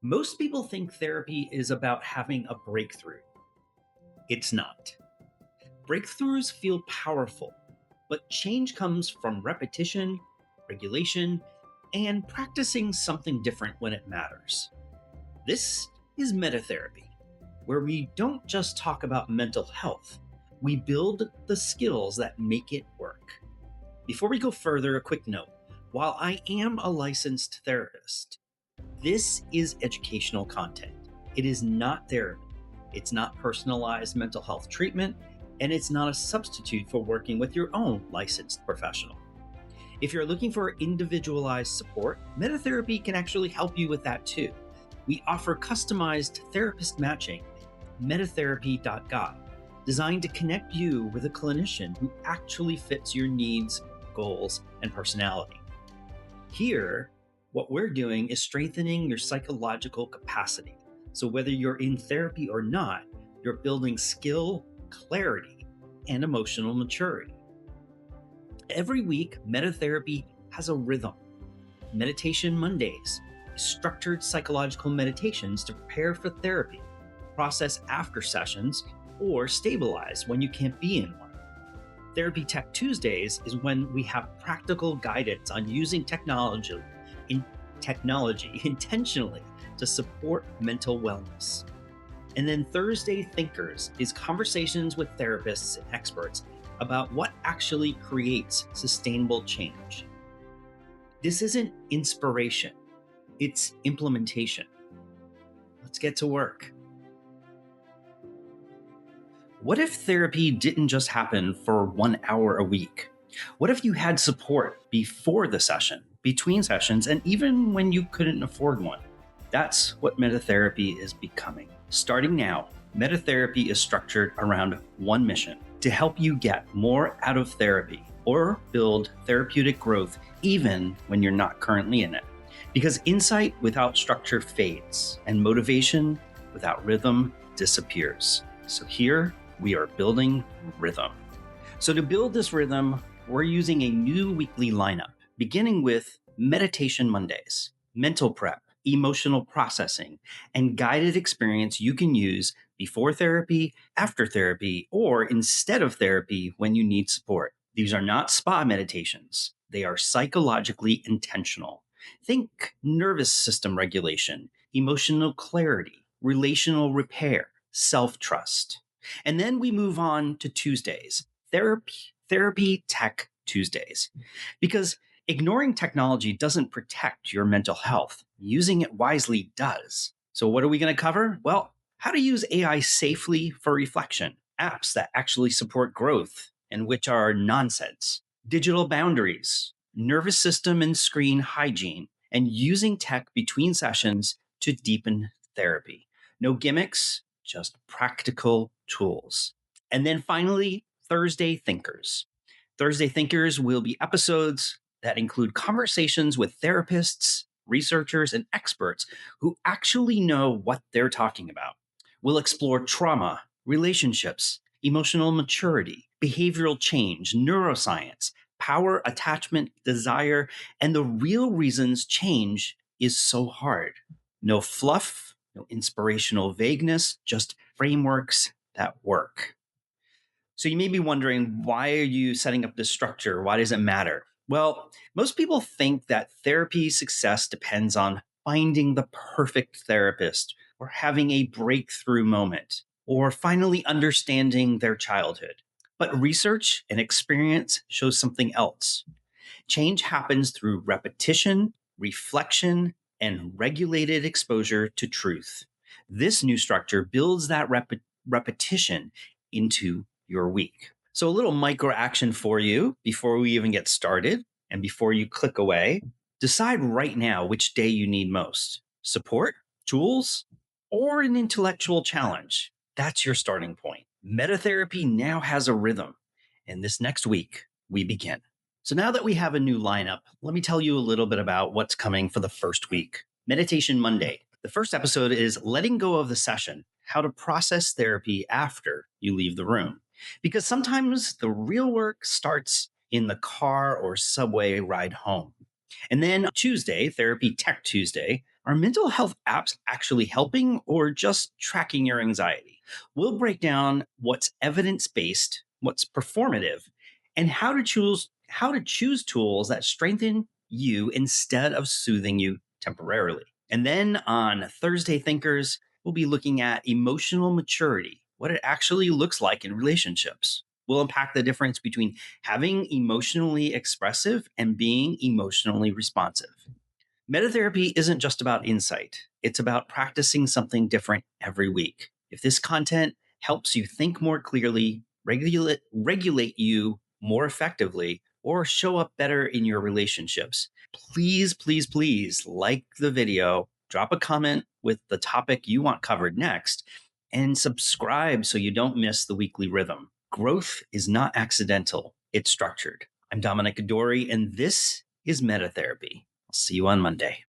Most people think therapy is about having a breakthrough. It's not. Breakthroughs feel powerful, but change comes from repetition, regulation, and practicing something different when it matters. This is MetaTherapy, where we don't just talk about mental health, we build the skills that make it work. Before we go further, a quick note. While I am a licensed therapist, this is educational content. It is not therapy. It's not personalized mental health treatment, and it's not a substitute for working with your own licensed professional. If you're looking for individualized support, MetaTherapy can actually help you with that too. We offer customized therapist matching, metatherapy.guide, designed to connect you with a clinician who actually fits your needs, goals, and personality. Here, what we're doing is strengthening your psychological capacity. So whether you're in therapy or not, you're building skill, clarity, and emotional maturity. Every week, MetaTherapy has a rhythm. Meditation Mondays, structured psychological meditations to prepare for therapy, process after sessions, or stabilize when you can't be in one. Therapy Tech Tuesdays is when we have practical guidance on using technology intentionally to support mental wellness. And then Thursday Thinkers is conversations with therapists and experts about what actually creates sustainable change. This isn't inspiration, it's implementation. Let's get to work. What if therapy didn't just happen for 1 hour a week? What if you had support before the session, between sessions, and even when you couldn't afford one? That's what MetaTherapy is becoming. Starting now, MetaTherapy is structured around one mission: to help you get more out of therapy or build therapeutic growth even when you're not currently in it. Because insight without structure fades, and motivation without rhythm disappears. So here we are building rhythm. So to build this rhythm, we're using a new weekly lineup, beginning with Meditation Mondays, mental prep, emotional processing, and guided experience you can use before therapy, after therapy, or instead of therapy when you need support. These are not spa meditations. They are psychologically intentional. Think nervous system regulation, emotional clarity, relational repair, self-trust. And then we move on to Tuesdays, Therapy Tech Tuesdays, because ignoring technology doesn't protect your mental health. Using it wisely does. So what are we going to cover? Well, how to use AI safely for reflection, apps that actually support growth and which are nonsense, digital boundaries, nervous system and screen hygiene, and using tech between sessions to deepen therapy. No gimmicks, just practical tools. And then finally, Thursday Thinkers. Thursday Thinkers will be episodes that include conversations with therapists, researchers, and experts who actually know what they're talking about. We'll explore trauma, relationships, emotional maturity, behavioral change, neuroscience, power, attachment, desire, and the real reasons change is so hard. No fluff, no inspirational vagueness, just frameworks that work. So you may be wondering, why are you setting up this structure? Why does it matter? Well, most people think that therapy success depends on finding the perfect therapist or having a breakthrough moment or finally understanding their childhood. But research and experience shows something else. Change happens through repetition, reflection, and regulated exposure to truth. This new structure builds that repetition into your week. So a little micro action for you before we even get started and before you click away. Decide right now which day you need most: support, tools, or an intellectual challenge. That's your starting point. MetaTherapy now has a rhythm, and this next week we begin. So now that we have a new lineup, let me tell you a little bit about what's coming for the first week. Meditation Monday. The first episode is letting go of the session, how to process therapy after you leave the room. Because sometimes the real work starts in the car or subway ride home. And then Tuesday, Therapy Tech Tuesday, Are mental health apps actually helping or just tracking your anxiety? We'll break down what's evidence-based, what's performative, and how to choose tools that strengthen you instead of soothing you temporarily. And then on Thursday Thinkers, we'll be looking at emotional maturity, what it actually looks like in relationships. We'll unpack the difference between having emotionally expressive and being emotionally responsive. MetaTherapy isn't just about insight, it's about practicing something different every week. If this content helps you think more clearly, regulate you more effectively, or show up better in your relationships, please like the video, drop a comment with the topic you want covered next, and subscribe so you don't miss the weekly rhythm. Growth is not accidental, it's structured. I'm Dominic Adori, and this is MetaTherapy. I'll see you on Monday.